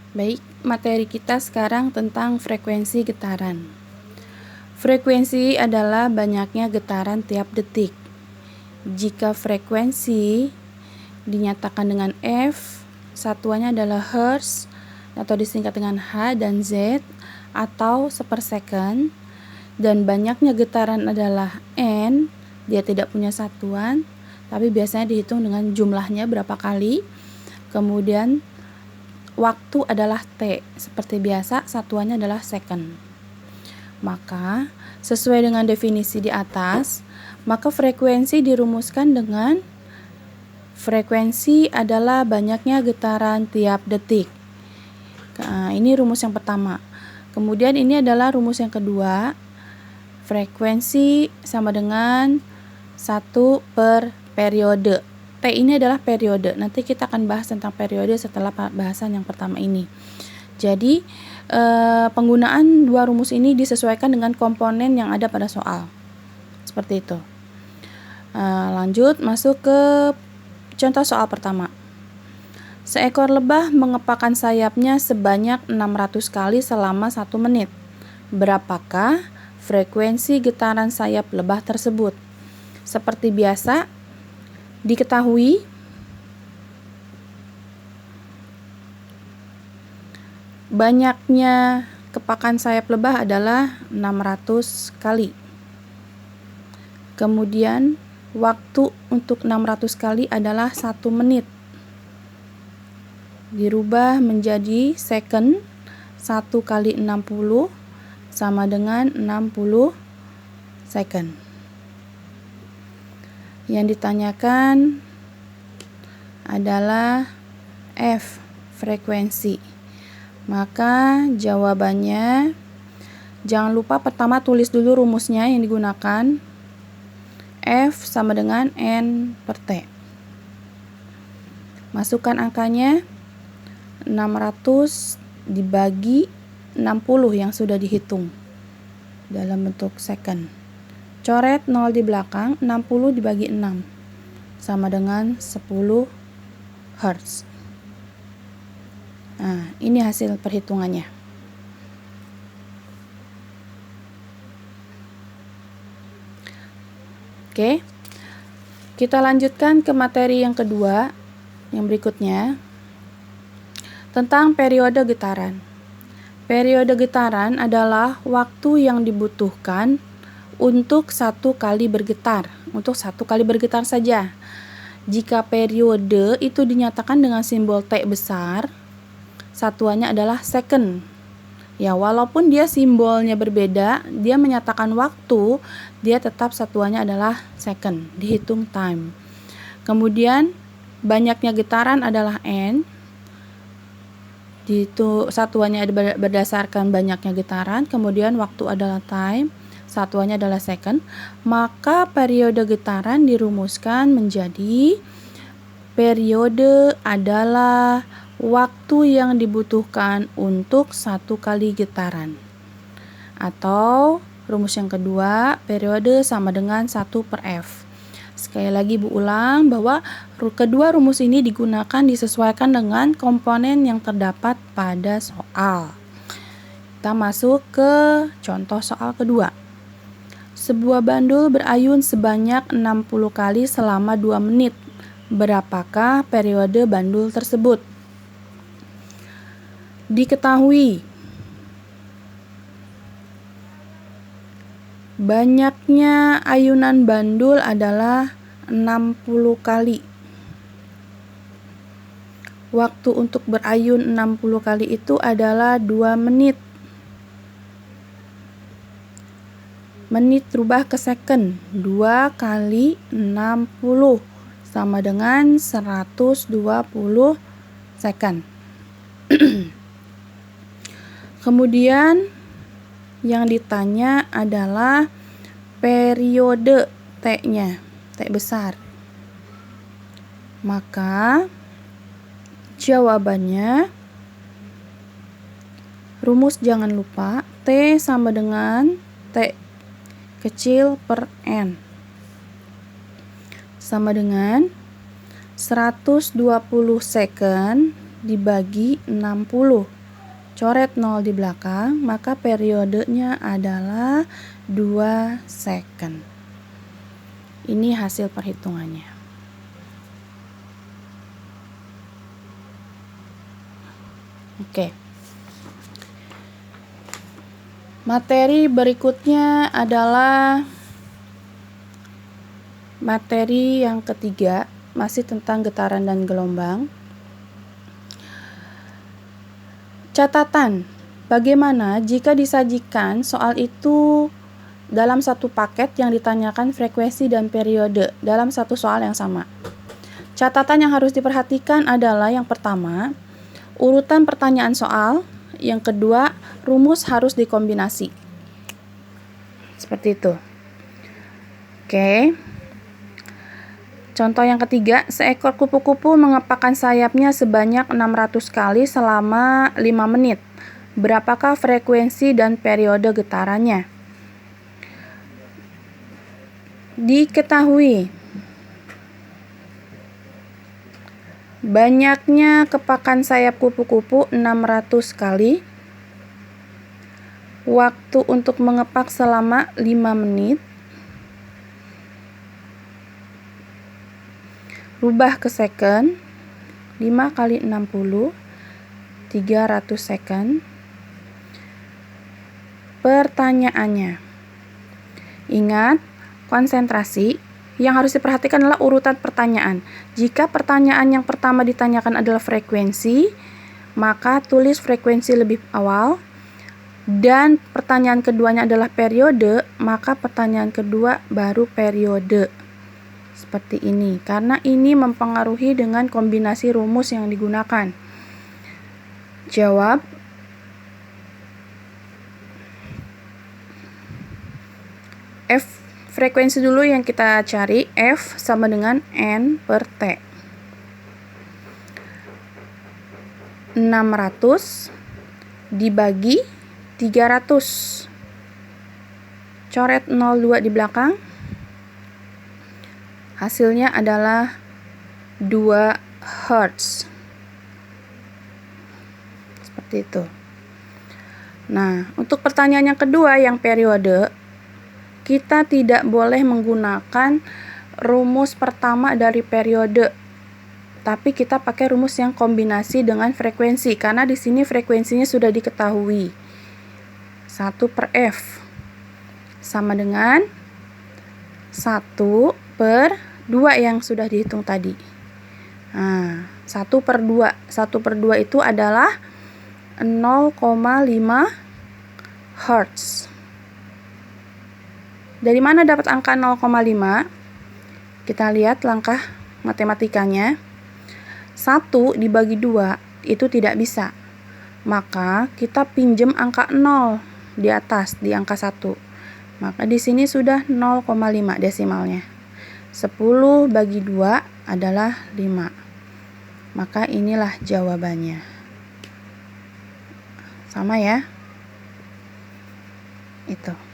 Baik, materi kita sekarang tentang frekuensi getaran. Frekuensi adalah banyaknya getaran tiap detik. Jika frekuensi dinyatakan dengan F, satuannya adalah Hertz atau disingkat dengan H dan Z atau sepersecond, dan banyaknya getaran adalah N, dia tidak punya satuan, tapi biasanya dihitung dengan jumlahnya berapa kali. Kemudian waktu adalah T, seperti biasa satuannya adalah second. Maka sesuai dengan definisi di atas, maka frekuensi dirumuskan dengan frekuensi adalah banyaknya getaran tiap detik. Nah, ini rumus yang pertama. Kemudian ini adalah rumus yang kedua. Frekuensi sama dengan 1 per periode. T ini adalah periode. Nanti kita akan bahas tentang periode setelah bahasan yang pertama ini. Jadi penggunaan dua rumus ini disesuaikan dengan komponen yang ada pada soal. Seperti itu. Lanjut masuk ke contoh soal pertama. Seekor lebah mengepakkan sayapnya sebanyak 600 kali selama 1 menit. Berapakah frekuensi getaran sayap lebah tersebut? Seperti biasa, diketahui banyaknya kepakan sayap lebah adalah 600 kali. Kemudian waktu untuk 600 kali adalah 1 menit. Dirubah menjadi second, 1 kali 60 sama dengan 60 second. Yang ditanyakan adalah F, frekuensi. Maka jawabannya, jangan lupa pertama tulis dulu rumusnya yang digunakan. F sama dengan N per T. Masukkan angkanya, 600 dibagi 60 yang sudah dihitung dalam bentuk second. Coret 0 di belakang, 60 dibagi 6 sama dengan 10 Hertz. Nah, ini hasil perhitungannya. Oke, kita lanjutkan ke materi yang kedua, yang berikutnya, tentang periode getaran. Periode getaran adalah waktu yang dibutuhkan untuk 1 kali bergetar, saja. Jika periode itu dinyatakan dengan simbol T besar, satuannya adalah second. Ya, walaupun dia simbolnya berbeda, dia menyatakan waktu, dia tetap satuannya adalah second, dihitung time. Kemudian banyaknya getaran adalah N, itu satuannya berdasarkan banyaknya getaran. Kemudian waktu adalah time, satuannya adalah second. Maka periode getaran dirumuskan menjadi periode adalah waktu yang dibutuhkan untuk 1 kali getaran. Atau rumus yang kedua, periode sama dengan 1 per F. Sekali lagi Bu ulang bahwa kedua rumus ini digunakan disesuaikan dengan komponen yang terdapat pada soal. Kita masuk ke contoh soal kedua. Sebuah bandul berayun sebanyak 60 kali selama 2 menit. Berapakah periode bandul tersebut? Diketahui banyaknya ayunan bandul adalah 60 kali. Waktu untuk berayun 60 kali itu adalah 2 menit. Menit rubah ke second. 2 kali 60 sama dengan 120 second. Kemudian yang ditanya adalah periode T-nya, T besar. Maka jawabannya, rumus jangan lupa, T sama dengan T kecil per N sama dengan 120 second dibagi 60 coret 0 di belakang, maka periodenya adalah 2 second. Ini hasil perhitungannya. Oke. Materi berikutnya adalah materi yang ketiga, masih tentang getaran dan gelombang. Catatan, bagaimana jika disajikan soal itu dalam satu paket yang ditanyakan frekuensi dan periode dalam satu soal yang sama. Catatan yang harus diperhatikan adalah yang pertama, urutan pertanyaan soal, yang kedua, rumus harus dikombinasi. Seperti itu. Oke. Contoh yang ketiga, seekor kupu-kupu mengepakkan sayapnya sebanyak 600 kali selama 5 menit. Berapakah frekuensi dan periode getarannya? Diketahui banyaknya kepakan sayap kupu-kupu 600 kali. Waktu untuk mengepak selama 5 menit. Rubah ke second, 5 kali 60, 300 second. Pertanyaannya, ingat, konsentrasi. Yang harus diperhatikan adalah urutan pertanyaan. Jika pertanyaan yang pertama ditanyakan adalah frekuensi, maka tulis frekuensi lebih awal. Dan pertanyaan keduanya adalah periode, maka pertanyaan kedua baru periode. Seperti ini, karena ini mempengaruhi dengan kombinasi rumus yang digunakan. Jawab. F frekuensi dulu yang kita cari, F sama dengan N per T. 600 dibagi 300. Coret 02 di belakang. Hasilnya adalah 2 Hz. Seperti itu. Nah, untuk pertanyaan yang kedua yang periode, kita tidak boleh menggunakan rumus pertama dari periode, tapi kita pakai rumus yang kombinasi dengan frekuensi, karena di sini frekuensinya sudah diketahui. 1 per F sama dengan 1 per 2 yang sudah dihitung tadi. Nah, 1 per 2. 1 per 2 itu adalah 0,5 Hz. Dari mana dapat angka 0,5? Kita lihat langkah matematikanya. 1 dibagi 2 itu tidak bisa. Maka kita pinjam angka 0 di atas, di angka 1. Maka di sini sudah 0,5 desimalnya. 10 bagi 2 adalah 5. Maka inilah jawabannya. Sama ya? Itu.